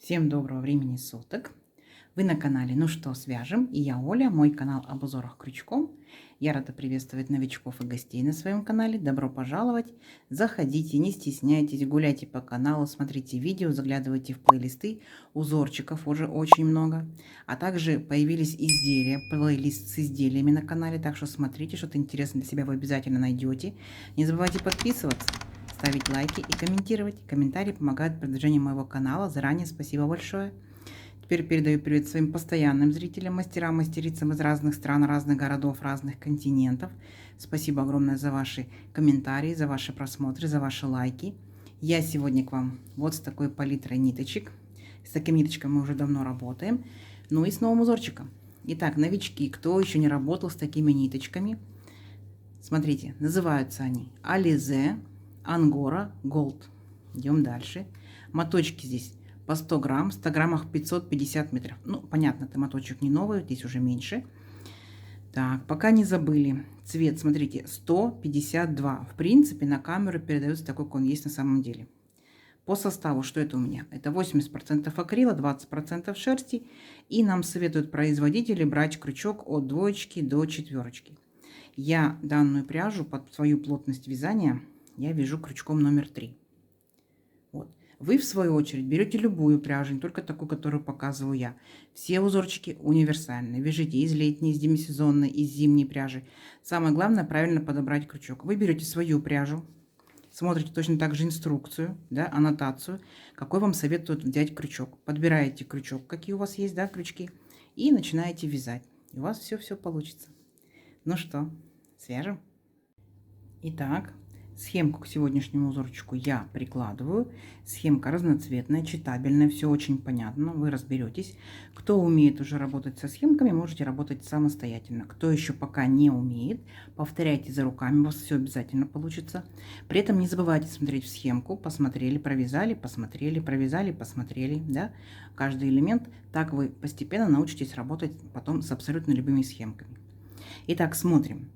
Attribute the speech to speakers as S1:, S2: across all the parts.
S1: Всем доброго времени суток! Вы на канале «Ну что, свяжем?» И я Оля, мой канал об узорах крючком. Я рада приветствовать новичков и гостей на своем канале. Добро пожаловать! Заходите, не стесняйтесь, гуляйте по каналу, смотрите видео, заглядывайте в плейлисты. Узорчиков уже очень много. А также появились изделия, плейлист с изделиями на канале. Так что смотрите, что-то интересное для себя вы обязательно найдете. Не забывайте подписываться, ставить лайки и комментировать. Комментарии помогают в продвижению моего канала. Заранее спасибо большое. Теперь передаю привет своим постоянным зрителям, мастерам, мастерицам из разных стран, разных городов, разных континентов. Спасибо огромное за ваши комментарии, за ваши просмотры, за ваши лайки. Я сегодня к вам вот с такой палитрой ниточек. С таким ниточком мы уже давно работаем. Ну и с новым узорчиком. Итак, новички, кто еще не работал с такими ниточками, смотрите, называются они Alize Angora Gold. Идем дальше. Моточки здесь по 100 грамм, в 100 граммах 550 метров. Ну, понятно, это моточек не новый, здесь уже меньше. Так, пока не забыли. Цвет, смотрите, 152. В принципе, на камеру передается такой, как он есть на самом деле. По составу, что это у меня? Это 80% акрила, 20% шерсти. И нам советуют производители брать крючок от 2 до 4. Я данную пряжу под свою плотность вязания я вяжу крючком номер 3. Вот. Вы, в свою очередь, берете любую пряжу, не только такую, которую показываю я. Все узорчики универсальные. Вяжите из летней, из демисезонной, из зимней пряжи. Самое главное, правильно подобрать крючок. Вы берете свою пряжу, смотрите точно так же инструкцию, да, аннотацию, какой вам советуют взять крючок. Подбираете крючок, какие у вас есть, да, крючки, и начинаете вязать. И у вас все получится. Ну что, свяжем? Итак, схемку к сегодняшнему узорчику я прикладываю. Схемка разноцветная, читабельная, все очень понятно, вы разберетесь. Кто умеет уже работать со схемками, можете работать самостоятельно. Кто еще пока не умеет, повторяйте за руками, у вас все обязательно получится. При этом не забывайте смотреть в схемку, посмотрели, провязали, посмотрели, провязали, посмотрели, да, каждый элемент. Так вы постепенно научитесь работать потом с абсолютно любыми схемками. Итак, смотрим.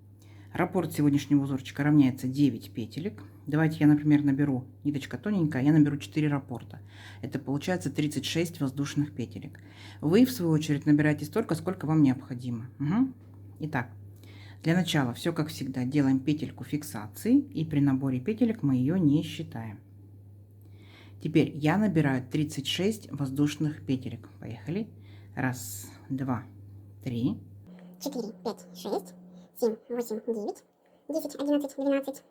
S1: Раппорт сегодняшнего узорчика равняется 9 петелек. Давайте я, например, наберу, ниточка тоненькая, я наберу 4 раппорта. Это получается 36 воздушных петелек. Вы, в свою очередь, набираете столько, сколько вам необходимо. Угу. Итак, для начала все как всегда делаем петельку фиксации, и при наборе петелек мы ее не считаем. Теперь я набираю 36 воздушных петелек. Поехали. 1, 2, 3,
S2: 4, 5, 6, 7, 8, 9, 10, 11, 12,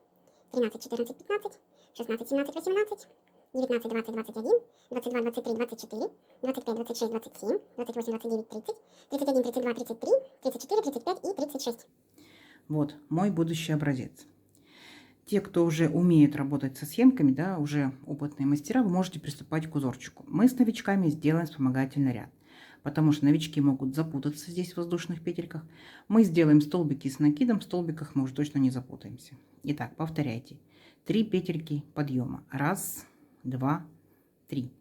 S2: 13, 14, 15, 16, 17, 18, 19, 20, 21, 22, 23, 24, 25, 26, 27, 28, 29, 30, 31, 32, 33, 34, 35 и 36.
S1: Вот мой будущий образец. Те, кто уже умеет работать со схемками, да, уже опытные мастера, вы можете приступать к узорчику. Мы с новичками сделаем вспомогательный ряд, потому что новички могут запутаться здесь в воздушных петельках. Мы сделаем столбики с накидом, в столбиках мы уже точно не запутаемся. Итак, повторяйте. 3 петельки подъема. 1, 2, 3.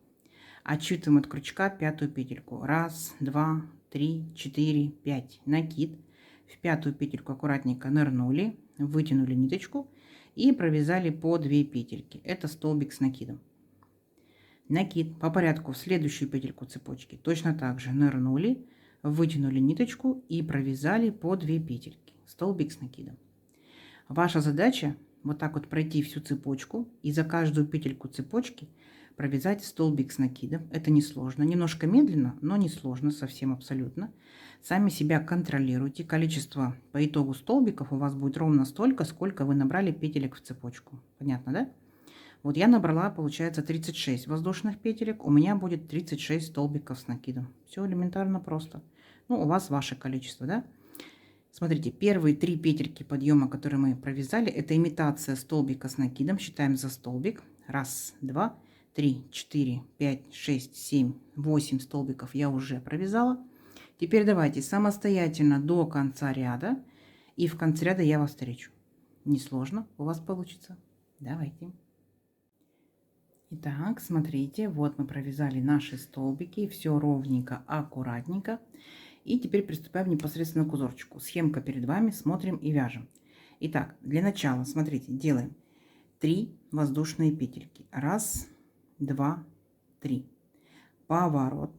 S1: Отсчитываем от крючка 5-ю петельку. 1, 2, 3, 4, 5. Накид. В 5-ю петельку аккуратненько нырнули, вытянули ниточку и провязали по 2 петельки. Это столбик с накидом. Накид по порядку в следующую петельку цепочки. Точно так же нырнули, вытянули ниточку и провязали по 2 петельки. Столбик с накидом. Ваша задача вот так вот пройти всю цепочку и за каждую петельку цепочки провязать столбик с накидом. Это несложно. Немножко медленно, но не сложно совсем абсолютно. Сами себя контролируйте. Количество по итогу столбиков у вас будет ровно столько, сколько вы набрали петелек в цепочку. Понятно, да? Вот я набрала, получается, 36 воздушных петелек. У меня будет 36 столбиков с накидом. Все элементарно просто. Ну, у вас ваше количество, да? Смотрите, первые 3 петельки подъема, которые мы провязали, это имитация столбика с накидом. Считаем за столбик. 1, 2, 3, 4, 5, 6, 7, 8 столбиков я уже провязала. Теперь давайте самостоятельно до конца ряда. И в конце ряда я вас встречу. Несложно, у вас получится. Давайте. Итак, смотрите, вот мы провязали наши столбики. Все ровненько, аккуратненько. И теперь приступаем непосредственно к узорчику. Схемка перед вами, смотрим и вяжем. Итак, для начала, смотрите, делаем 3 воздушные петельки. 1, 2, 3. поворот.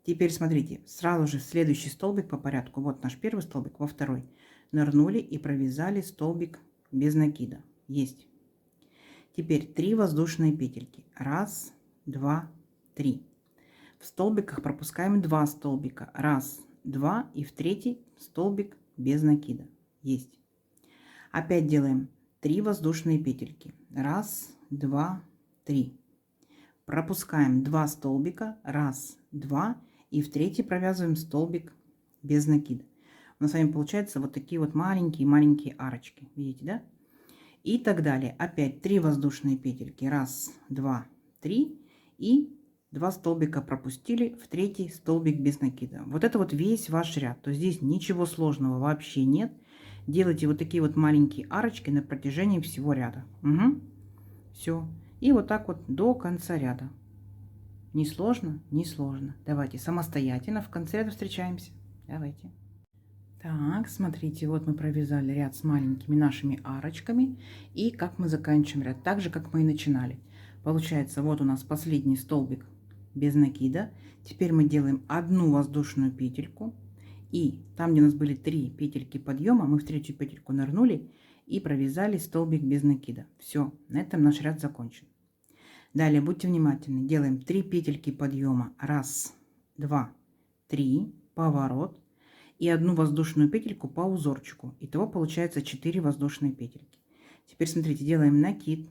S1: Теперь смотрите, сразу же следующий столбик по порядку. Вот наш первый столбик, во второй. Нырнули и провязали столбик без накида. Есть. Теперь 3 воздушные петельки. 1, 2, 3. В столбиках пропускаем 2 столбика. 1, 2 и в третий столбик без накида. Есть. Опять делаем 3 воздушные петельки. 1, 2, 3. Пропускаем 2 столбика. 1, 2 и в третий провязываем столбик без накида. У нас с вами получается вот такие вот маленькие арочки. Видите, да? И так далее. Опять 3 воздушные петельки. 1, 2, 3 и 2 столбика пропустили в третий столбик без накида. Вот это вот весь ваш ряд. То есть здесь ничего сложного вообще нет. Делайте вот такие вот маленькие арочки на протяжении всего ряда. Угу. Все. И вот так вот до конца ряда. Не сложно? Не сложно. Давайте самостоятельно в конце ряда встречаемся. Давайте. Так, смотрите, вот мы провязали ряд с маленькими нашими арочками. И как мы заканчиваем ряд? Так же, как мы и начинали. Получается, вот у нас последний столбик без накида. Теперь мы делаем одну воздушную петельку. И там, где у нас были 3 петельки подъема, мы в третью петельку нырнули и провязали столбик без накида. Все, на этом наш ряд закончен. Далее, будьте внимательны, делаем 3 петельки подъема. 1, 2, 3, поворот. И одну воздушную петельку по узорчику. Итого получается 4 воздушные петельки. Теперь смотрите, делаем накид.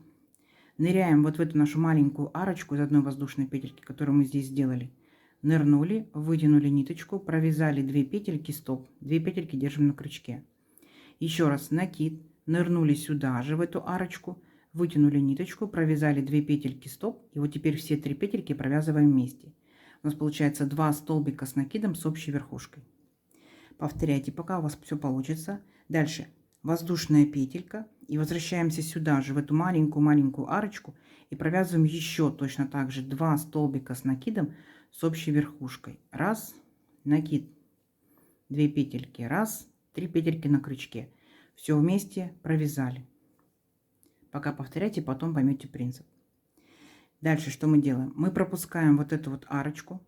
S1: Ныряем вот в эту нашу маленькую арочку из одной воздушной петельки, которую мы здесь сделали. Нырнули, вытянули ниточку, провязали 2 петельки, стоп. 2 петельки держим на крючке. Еще раз накид, нырнули сюда же в эту арочку, вытянули ниточку, провязали 2 петельки, стоп. И вот теперь все 3 петельки провязываем вместе. У нас получается 2 столбика с накидом с общей верхушкой. Повторяйте, пока у вас все получится. Дальше воздушная петелька. И возвращаемся сюда же, в эту маленькую арочку. И провязываем еще точно так же 2 столбика с накидом с общей верхушкой. 1, накид, 2 петельки, 1, 3 петельки на крючке. Все вместе провязали. Пока повторяйте, потом поймете принцип. Дальше что мы делаем? Мы пропускаем вот эту вот арочку.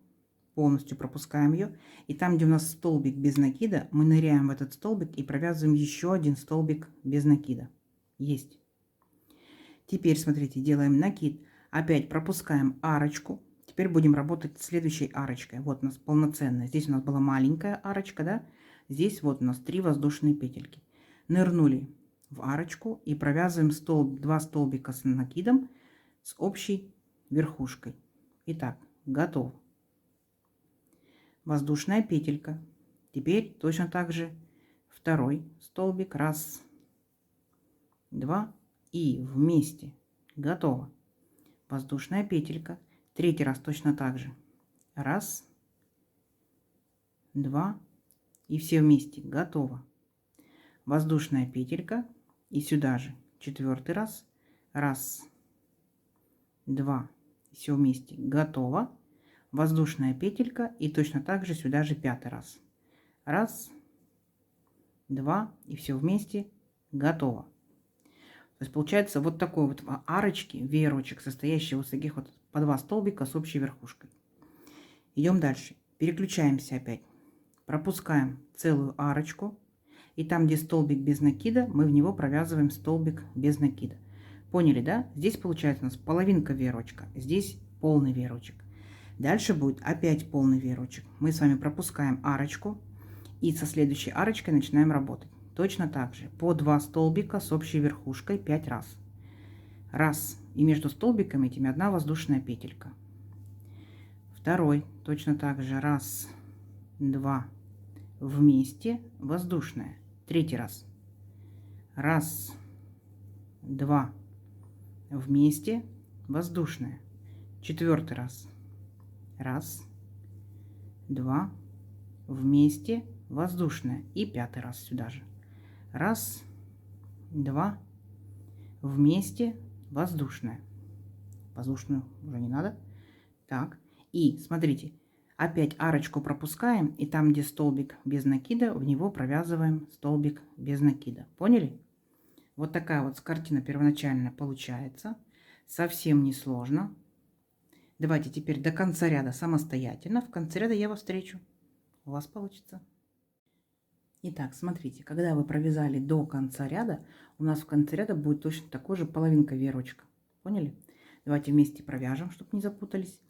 S1: Полностью пропускаем ее. И там, где у нас столбик без накида, мы ныряем в этот столбик и провязываем еще один столбик без накида. Есть. Теперь, смотрите, делаем накид. Опять пропускаем арочку. Теперь будем работать с следующей арочкой. Вот у нас полноценная. Здесь у нас была маленькая арочка, да? Здесь вот у нас 3 воздушные петельки. Нырнули в арочку и провязываем 2 столбика с накидом с общей верхушкой. Итак, готово. Воздушная петелька. Теперь точно так же второй столбик. 1, 2 и вместе. Готово. Воздушная петелька. Третий раз точно так же. 1, 2 и все вместе. Готово. Воздушная петелька. И сюда же 4-й раз. 1, 2 все вместе. Готово. Воздушная петелька и точно так же сюда же 5-й раз. 1, 2 и все вместе. Готово. То есть получается вот такой вот арочки, веерочек, состоящий вот из таких вот по 2 столбика с общей верхушкой. Идем дальше. Переключаемся опять. Пропускаем целую арочку. И там, где столбик без накида, мы в него провязываем столбик без накида. Поняли, да? Здесь получается у нас половинка веерочка. Здесь полный веерочек. Дальше будет опять полный веерочек. Мы с вами пропускаем арочку и со следующей арочкой начинаем работать. Точно так же по 2 столбика с общей верхушкой 5 раз. 1 и между столбиками этими 1 воздушная петелька. Второй точно так же 1, 2 вместе воздушная. 3-й раз. 1, 2 вместе воздушная. 4-й раз. 1, 2 вместе воздушная. И 5-й раз сюда же. 1, 2 вместе воздушная. Воздушную уже не надо. Так. И смотрите. Опять арочку пропускаем. И там, где столбик без накида, в него провязываем столбик без накида. Поняли? Вот такая вот картина первоначально получается. Совсем не сложно. Давайте теперь до конца ряда самостоятельно. В конце ряда я вас встречу. У вас получится. Итак, смотрите, когда вы провязали до конца ряда, у нас в конце ряда будет точно такой же половинка веерочка. Поняли? Давайте вместе провяжем, чтобы не запутались.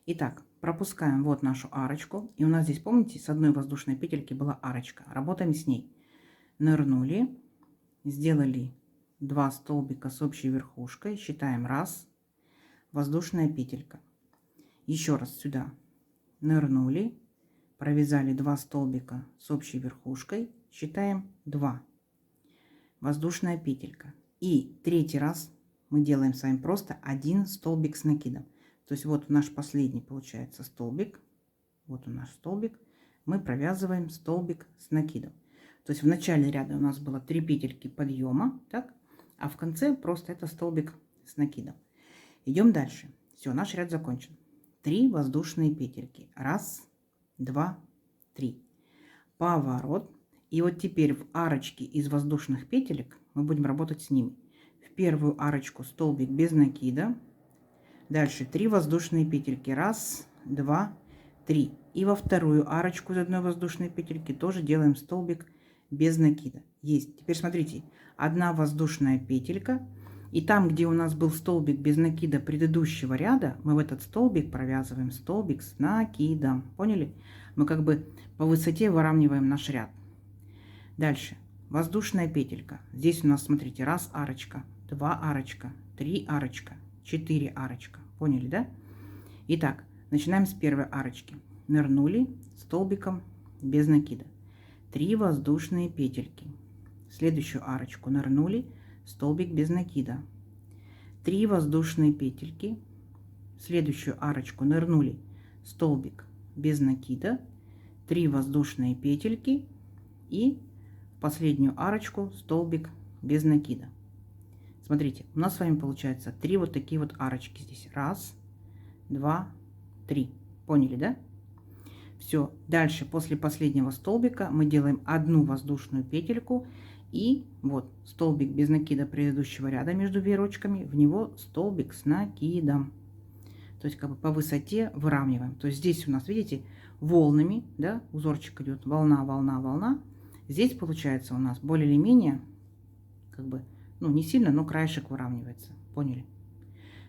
S1: Итак, пропускаем вот нашу арочку. И у нас здесь, помните, с одной воздушной петельки была арочка. Работаем с ней. Нырнули, сделали 2 столбика с общей верхушкой. Считаем 1, воздушная петелька. Еще раз сюда нырнули, провязали 2 столбика с общей верхушкой, считаем 2, воздушная петелька. И третий раз мы делаем с вами просто 1 столбик с накидом. То есть вот наш последний получается столбик, вот он наш столбик, мы провязываем столбик с накидом. То есть в начале ряда у нас было 3 петельки подъема, так, а в конце просто это столбик с накидом. Идем дальше. Все, наш ряд закончен. 3 воздушные петельки. 1, 2, 3. Поворот. И вот теперь в арочке из воздушных петелек мы будем работать с ними. В первую арочку столбик без накида. Дальше 3 воздушные петельки. 1, 2, 3. И во вторую арочку из одной воздушной петельки тоже делаем столбик без накида. Есть. Теперь смотрите. 1 воздушная петелька. И там, где у нас был столбик без накида предыдущего ряда, мы в этот столбик провязываем столбик с накидом. Поняли? Мы как бы по высоте выравниваем наш ряд. Дальше. Воздушная петелька. Здесь у нас, смотрите, 1 арочка, 2 арочка, 3 арочка, 4 арочка. Поняли, да? Итак, начинаем с первой арочки. Нырнули столбиком без накида. 3 воздушные петельки. В следующую арочку нырнули, столбик без накида. 3 воздушные петельки. В следующую арочку нырнули, столбик без накида. 3 воздушные петельки. И в последнюю арочку столбик без накида. Смотрите, у нас с вами получается 3 вот такие вот арочки здесь. 1, 2, 3. Поняли, да? Все. Дальше, после последнего столбика, мы делаем 1 воздушную петельку. И вот столбик без накида предыдущего ряда между веерочками, в него столбик с накидом. То есть как бы по высоте выравниваем. То есть здесь у нас, видите, волнами, да, узорчик идет волна, волна, волна. Здесь получается у нас более или менее, как бы, ну не сильно, но краешек выравнивается. Поняли?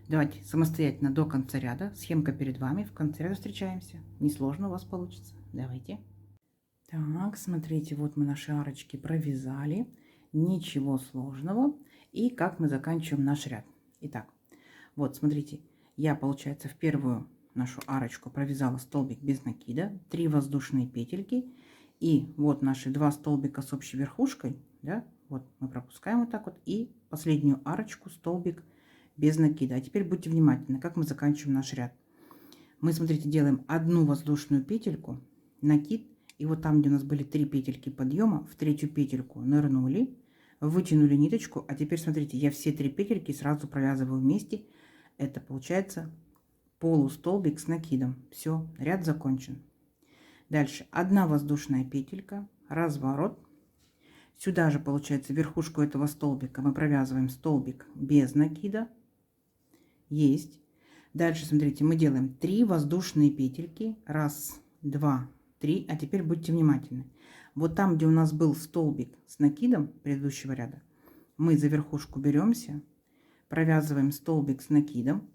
S1: Давайте самостоятельно до конца ряда. Схемка перед вами. В конце ряда встречаемся. Несложно у вас получится. Давайте. Так, смотрите, вот мы наши арочки провязали. Ничего сложного. И как мы заканчиваем наш ряд. Итак, вот смотрите, я, получается, в первую нашу арочку провязала столбик без накида, 3 воздушные петельки. И вот наши 2 столбика с общей верхушкой, да, вот мы пропускаем вот так вот. И последнюю арочку столбик без накида. А теперь будьте внимательны, как мы заканчиваем наш ряд. Мы, смотрите, делаем 1 воздушную петельку, накид. И вот там, где у нас были 3 петельки подъема, в третью петельку нырнули, вытянули ниточку. А теперь, смотрите, я все 3 петельки сразу провязываю вместе. Это получается полустолбик с накидом. Все, ряд закончен. Дальше 1 воздушная петелька, разворот. Сюда же, получается, верхушку этого столбика мы провязываем столбик без накида. Есть. Дальше, смотрите, мы делаем 3 воздушные петельки. 1, 2, 3. А теперь будьте внимательны. Вот там, где у нас был столбик с накидом предыдущего ряда, мы за верхушку беремся, провязываем столбик с накидом.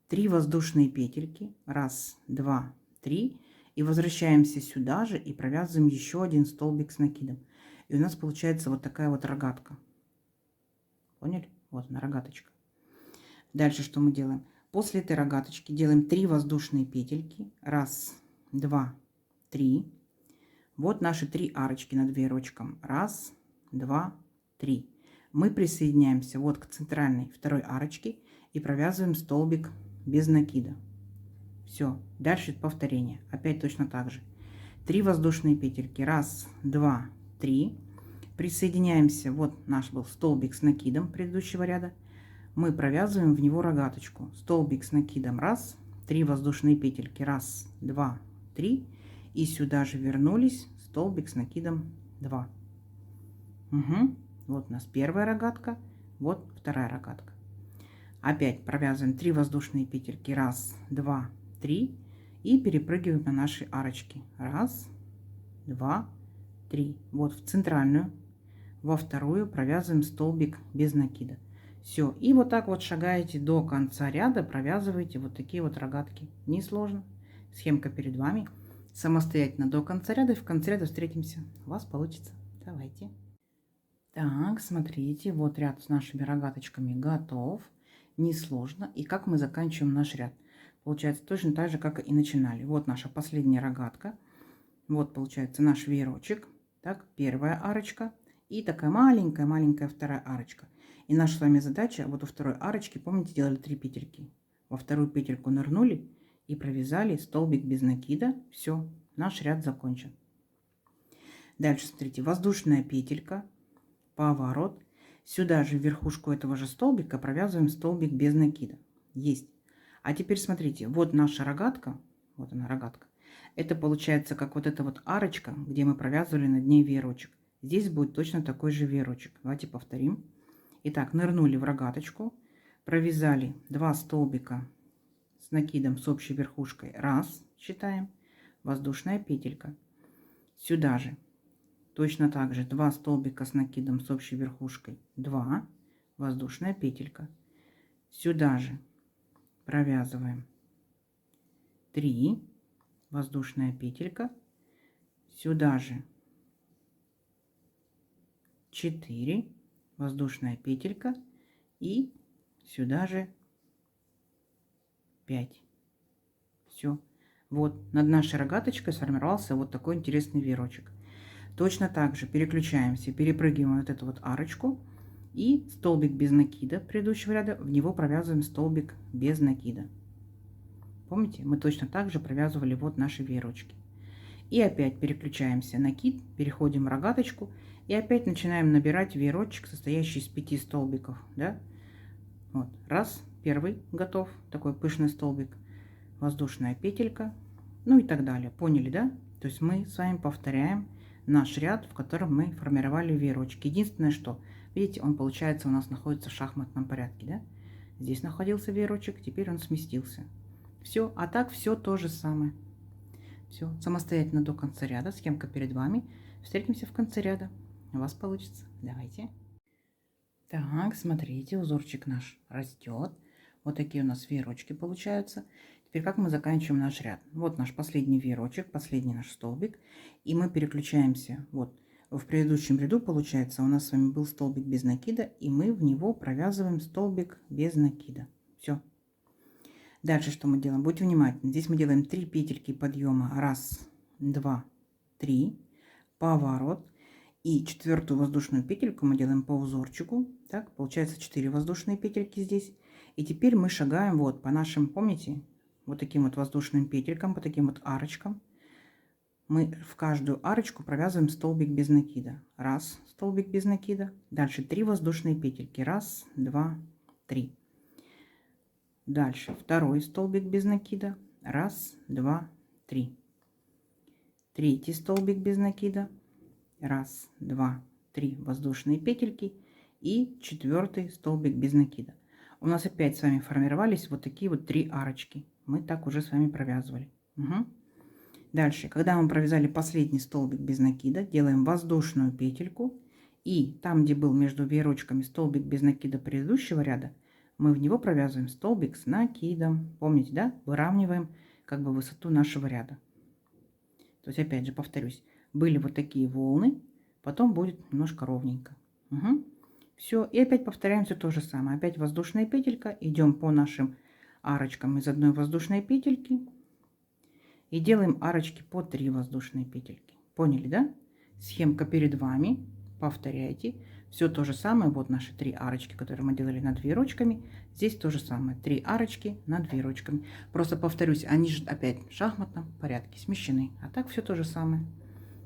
S1: 3 воздушные петельки. 1, 2, 3. И возвращаемся сюда же и провязываем еще 1 столбик с накидом. И у нас получается вот такая вот рогатка. Поняли? Вот она, рогаточка. Дальше что мы делаем? После этой рогаточки делаем 3 воздушные петельки. 1, 2, 3. Вот наши 3 арочки над веерочком. 1, 2, 3. Мы присоединяемся вот к центральной второй арочке и провязываем столбик без накида. Все. Дальше повторение. Опять точно так же. 3 воздушные петельки. 1, 2, 3. Присоединяемся. Вот наш был столбик с накидом предыдущего ряда. Мы провязываем в него рогаточку. Столбик с накидом 1, 3 воздушные петельки. 1, 2, 3. И сюда же вернулись. Столбик с накидом 2. Угу. Вот у нас первая рогатка. Вот вторая рогатка. Опять провязываем 3 воздушные петельки. 1, 2, 3. И перепрыгиваем на наши арочки. 1, 2, 3. Вот в центральную. Во вторую провязываем столбик без накида. Все. И вот так вот шагаете до конца ряда, провязываете вот такие вот рогатки. Несложно. Схемка перед вами. Самостоятельно до конца ряда. И в конце ряда встретимся. У вас получится. Давайте. Так, смотрите. Вот ряд с нашими рогаточками готов. Несложно. И как мы заканчиваем наш ряд. Получается точно так же, как и начинали. Вот наша последняя рогатка. Вот получается наш веерочек. Так, первая арочка. И такая маленькая вторая арочка. И наша с вами задача, вот у второй арочки, помните, делали 3 петельки. Во вторую петельку нырнули и провязали столбик без накида. Все, наш ряд закончен. Дальше, смотрите, воздушная петелька, поворот. Сюда же в верхушку этого же столбика провязываем столбик без накида. Есть. А теперь смотрите, вот наша рогатка. Вот она, рогатка. Это получается как вот эта вот арочка, где мы провязывали над ней веерочек. Здесь будет точно такой же веерочек. Давайте повторим. Итак, нырнули в рогаточку, провязали 2 столбика с накидом с общей верхушкой. 1, считаем, воздушная петелька. Сюда же точно так же 2 столбика с накидом с общей верхушкой. 2, воздушная петелька. Сюда же провязываем 3, воздушная петелька. Сюда же 4, воздушная петелька, и сюда же 5. Все. Вот над нашей рогаточкой сформировался вот такой интересный веерочек. Точно так же переключаемся, перепрыгиваем вот эту вот арочку и столбик без накида предыдущего ряда, в него провязываем столбик без накида. Помните, мы точно так же провязывали вот наши веерочки. И опять переключаемся накид, переходим в рогаточку и опять начинаем набирать веерочек, состоящий из 5 столбиков. Да? Вот. Раз, первый готов, такой пышный столбик, воздушная петелька, ну и так далее. Поняли, да? То есть мы с вами повторяем наш ряд, в котором мы формировали веерочки. Единственное, что, видите, он получается у нас находится в шахматном порядке. Да? Здесь находился веерочек, теперь он сместился. Все, а так все то же самое. Все, самостоятельно до конца ряда, схемка перед вами. Встретимся в конце ряда. У вас получится. Давайте. Так, смотрите, узорчик наш растет. Вот такие у нас веерочки получаются. Теперь как мы заканчиваем наш ряд? Вот наш последний веерочек, последний наш столбик. И мы переключаемся. Вот в предыдущем ряду, получается, у нас с вами был столбик без накида. И мы в него провязываем столбик без накида. Все. Дальше что мы делаем? Будьте внимательны. Здесь мы делаем 3 петельки подъема. 1, 2, 3. Поворот. И 4-ю воздушную петельку мы делаем по узорчику. Так, получается 4 воздушные петельки здесь. И теперь мы шагаем вот по нашим, помните, вот таким вот воздушным петелькам, по таким вот арочкам. Мы в каждую арочку провязываем столбик без накида. 1 столбик без накида. Дальше 3 воздушные петельки. 1, 2, 3. Дальше 2 столбик без накида. 1, 2, 3. 3 столбик без накида. 1, 2, 3 воздушные петельки. И 4 столбик без накида. У нас опять с вами формировались вот такие вот 3 арочки. Мы так уже с вами провязывали. Угу. Дальше, когда мы провязали последний столбик без накида, делаем воздушную петельку. И там, где был между веерочками столбик без накида предыдущего ряда, мы в него провязываем столбик с накидом. Помните, да? Выравниваем как бы высоту нашего ряда. То есть, опять же, повторюсь, были вот такие волны, потом будет немножко ровненько. Угу. Все, и опять повторяем все то же самое. Опять воздушная петелька, идем по нашим арочкам из одной воздушной петельки и делаем арочки по 3 воздушные петельки. Поняли, да? Схемка перед вами. Повторяйте. Все то же самое. Вот наши 3 арочки, которые мы делали над веерочками. Здесь то же самое. 3 арочки над веерочками. Просто повторюсь, они же опять в шахматном порядке смещены. А так все то же самое.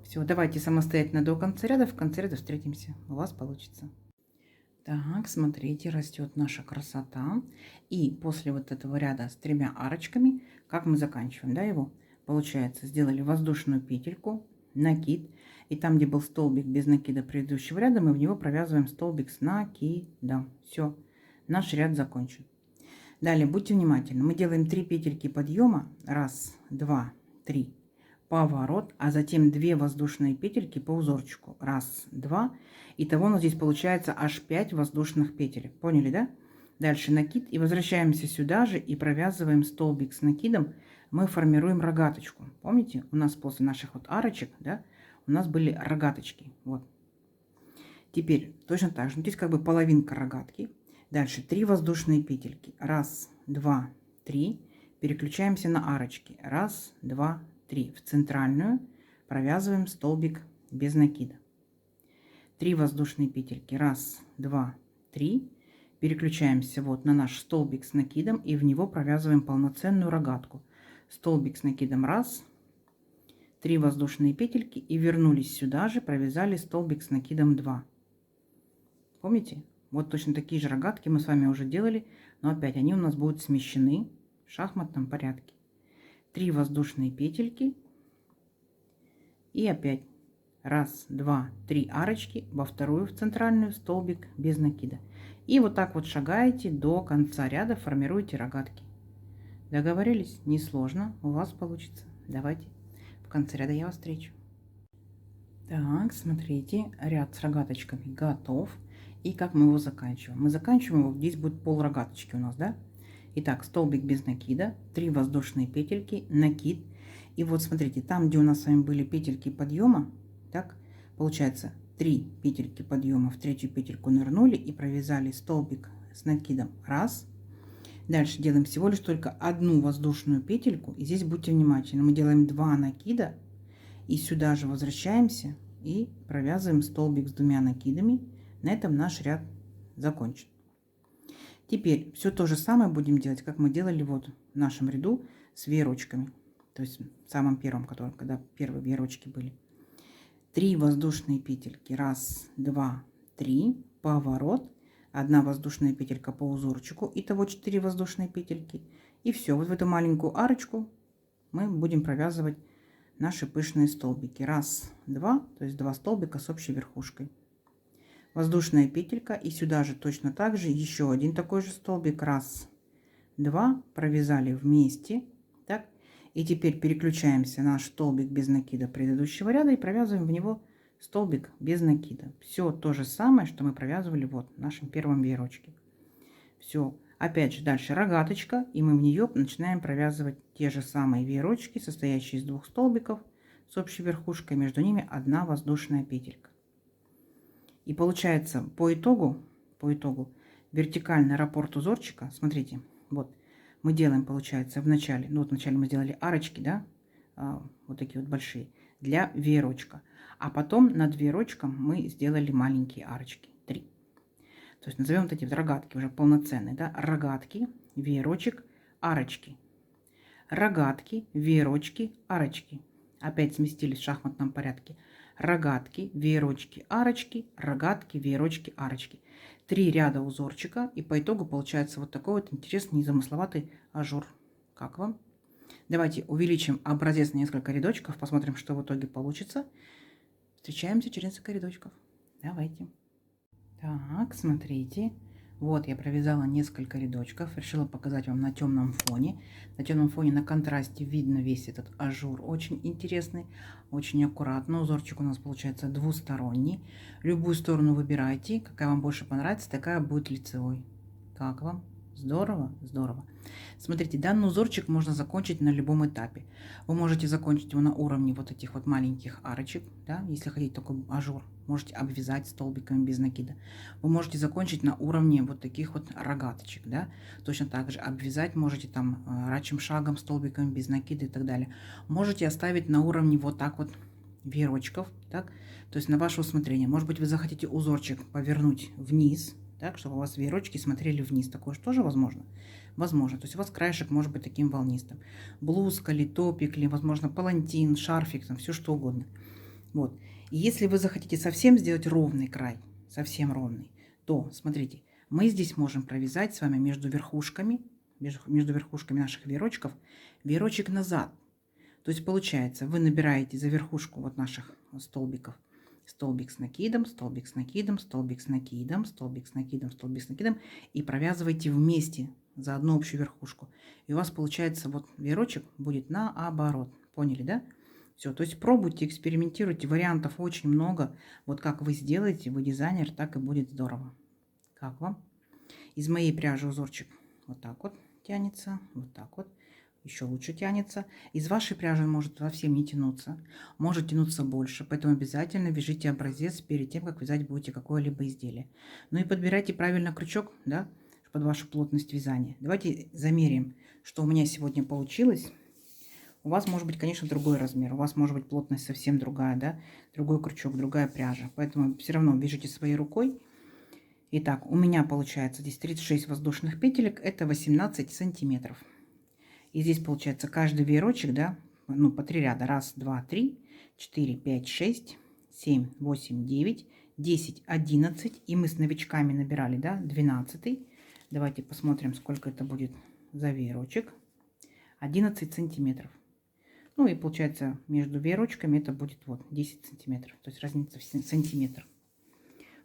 S1: Все, давайте самостоятельно до конца ряда. В конце ряда встретимся. У вас получится. Так, смотрите, растет наша красота. И после вот этого ряда с 3 арочками, как мы заканчиваем, да, его? Получается, сделали воздушную петельку, накид. И там, где был столбик без накида предыдущего ряда, мы в него провязываем столбик с накидом. Все, наш ряд закончен. Далее, будьте внимательны. Мы делаем 3 петельки подъема. 1, 2, 3. Поворот, а затем 2 воздушные петельки по узорчику. 1, 2. Итого у нас здесь получается аж 5 воздушных петель. Поняли, да? Дальше накид. И возвращаемся сюда же и провязываем столбик с накидом. Мы формируем рогаточку. Помните, у нас после наших вот арочек, да, у нас были рогаточки. Вот. Теперь точно так же. Здесь как бы половинка рогатки. Дальше 3 воздушные петельки. 1, 2, 3. Переключаемся на арочки. 1, 2, 3. В центральную провязываем столбик без накида. 3 воздушные петельки. 1, 2, 3. Переключаемся вот на наш столбик с накидом и в него провязываем полноценную рогатку. Столбик с накидом 1, 3 воздушные петельки и вернулись сюда же, провязали столбик с накидом 2. Помните? Вот точно такие же рогатки мы с вами уже делали, но опять они у нас будут смещены в шахматном порядке. 3 воздушные петельки и опять 1, 2, 3 арочки во вторую, в центральную, столбик без накида. И вот так вот шагаете до конца ряда, формируете рогатки. Договорились? Несложно, у вас получится. Давайте, в конце ряда я вас встречу. Так, смотрите, ряд с рогаточками готов. И как мы его заканчиваем? Мы заканчиваем его, здесь будет пол рогаточки у нас, да? Итак, столбик без накида, 3 воздушные петельки, накид. И вот смотрите, там, где у нас с вами были петельки подъема, так, получается 3 петельки подъема, в третью петельку нырнули и провязали столбик с накидом 1. Дальше делаем всего лишь только одну воздушную петельку. И здесь будьте внимательны, мы делаем 2 накида. И сюда же возвращаемся и провязываем столбик с 2 накидами. На этом наш ряд закончен. Теперь все то же самое будем делать, как мы делали вот в нашем ряду с веерочками. То есть в самом первом, когда первые веерочки были. 3 воздушные петельки. 1, 2, 3. Поворот. 1 воздушная петелька по узорчику. Итого 4 воздушные петельки. И все. Вот в эту маленькую арочку мы будем провязывать наши пышные столбики. 1, 2. То есть 2 столбика с общей верхушкой. Воздушная петелька. И сюда же точно так же еще один такой же столбик. 1, 2. Провязали вместе. Так. И теперь переключаемся на наш столбик без накида предыдущего ряда и провязываем в него столбик без накида. Все то же самое, что мы провязывали вот в нашем первом веерочке. Все. Опять же дальше рогаточка. И мы в нее начинаем провязывать те же самые веерочки, состоящие из 2 столбиков с общей верхушкой. Между ними 1 воздушная петелька. И получается по итогу вертикальный раппорт узорчика, смотрите, вот мы делаем, получается, в начале, ну вот вначале мы сделали арочки, да, вот такие вот большие, для веерочка. А потом над веерочком мы сделали маленькие арочки, 3. То есть назовем вот эти вот рогатки уже полноценные, да, рогатки, веерочек, арочки. Рогатки, веерочки, арочки. Опять сместились в шахматном порядке. Рогатки, веерочки, арочки, рогатки, веерочки, арочки. 3 ряда узорчика, и по итогу получается вот такой вот интересный, незамысловатый ажур. Как вам? Давайте увеличим образец на несколько рядочков, посмотрим, что в итоге получится. Встречаемся через несколько рядочков. Давайте. Так, смотрите. Вот я провязала несколько рядочков, решила показать вам на темном фоне. На темном фоне на контрасте видно весь этот ажур, очень интересный, очень аккуратно. Узорчик у нас получается двусторонний. Любую сторону выбирайте, какая вам больше понравится, такая будет лицевой. Как вам? Здорово? Здорово. Смотрите, данный узорчик можно закончить на любом этапе. Вы можете закончить его на уровне вот этих вот маленьких арочек, да, если хотите такой ажур. Можете обвязать столбиками без накида. Вы можете закончить на уровне вот таких вот рогаточек, да. Точно так же обвязать можете там рачьим шагом, столбиками без накида и так далее. Можете оставить на уровне вот так вот веерочков, так. То есть на ваше усмотрение. Может быть, вы захотите узорчик повернуть вниз, так, чтобы у вас веерочки смотрели вниз. Такое же тоже возможно? Возможно. То есть у вас краешек может быть таким волнистым. Блузка ли, топик ли, возможно, палантин, шарфик, там все что угодно. Вот. И если вы захотите совсем сделать ровный край, совсем ровный, то, смотрите, мы здесь можем провязать с вами между верхушками наших веерочков, веерочек назад. То есть получается, вы набираете за верхушку вот наших столбиков столбик с накидом, столбик с накидом, столбик с накидом, столбик с накидом, столбик с накидом и провязываете вместе за одну общую верхушку. И у вас получается вот веерочек будет наоборот. Поняли, да? Все, то есть пробуйте, экспериментируйте, вариантов очень много. Вот как вы сделаете, вы дизайнер, так и будет здорово. Как вам? Из моей пряжи узорчик вот так вот тянется, вот так вот. Еще лучше тянется. Из вашей пряжи он может совсем не тянуться. Может тянуться больше. Поэтому обязательно вяжите образец перед тем, как вязать будете какое-либо изделие. Ну и подбирайте правильно крючок, да, под вашу плотность вязания. Давайте замерим, что у меня сегодня получилось. У вас может быть, конечно, другой размер. У вас может быть плотность совсем другая, да, другой крючок, другая пряжа. Поэтому все равно вяжите своей рукой. Итак, у меня получается здесь 36 воздушных петелек, это 18 сантиметров. И здесь получается каждый веерочек, да, ну по 3 ряда. 1, 2, 3, 4, 5, 6, 7, 8, 9, 10, 11. И мы с новичками набирали, да, 12. Давайте посмотрим, сколько это будет за веерочек. 11 сантиметров. Ну и получается между веерочками это будет вот 10 сантиметров. То есть разница в сантиметр.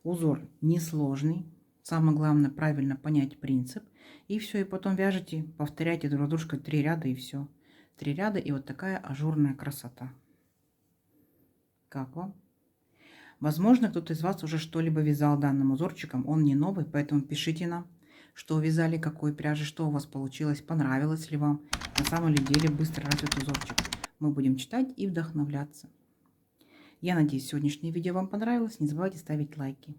S1: Узор несложный. Самое главное правильно понять принцип. И все, и потом вяжете, повторяйте друг за дружкой 3 ряда и все. 3 ряда и вот такая ажурная красота. Как вам? Возможно, кто-то из вас уже что-либо вязал данным узорчиком. Он не новый, поэтому пишите нам, что вязали, какой пряжи, что у вас получилось, понравилось ли вам. На самом деле быстро развит узорчик. Мы будем читать и вдохновляться. Я надеюсь, сегодняшнее видео вам понравилось. Не забывайте ставить лайки.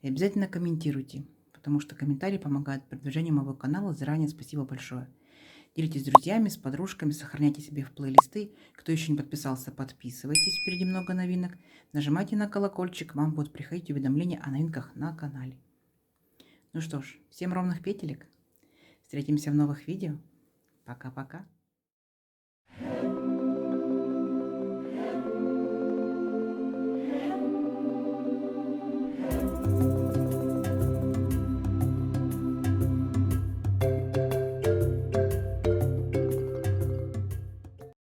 S1: И обязательно комментируйте, потому что комментарии помогают продвижению моего канала. Заранее спасибо большое. Делитесь с друзьями, с подружками, сохраняйте себе в плейлисты. Кто еще не подписался, подписывайтесь. Впереди много новинок. Нажимайте на колокольчик, вам будут приходить уведомления о новинках на канале. Ну что ж, всем ровных петелек. Встретимся в новых видео. Пока-пока.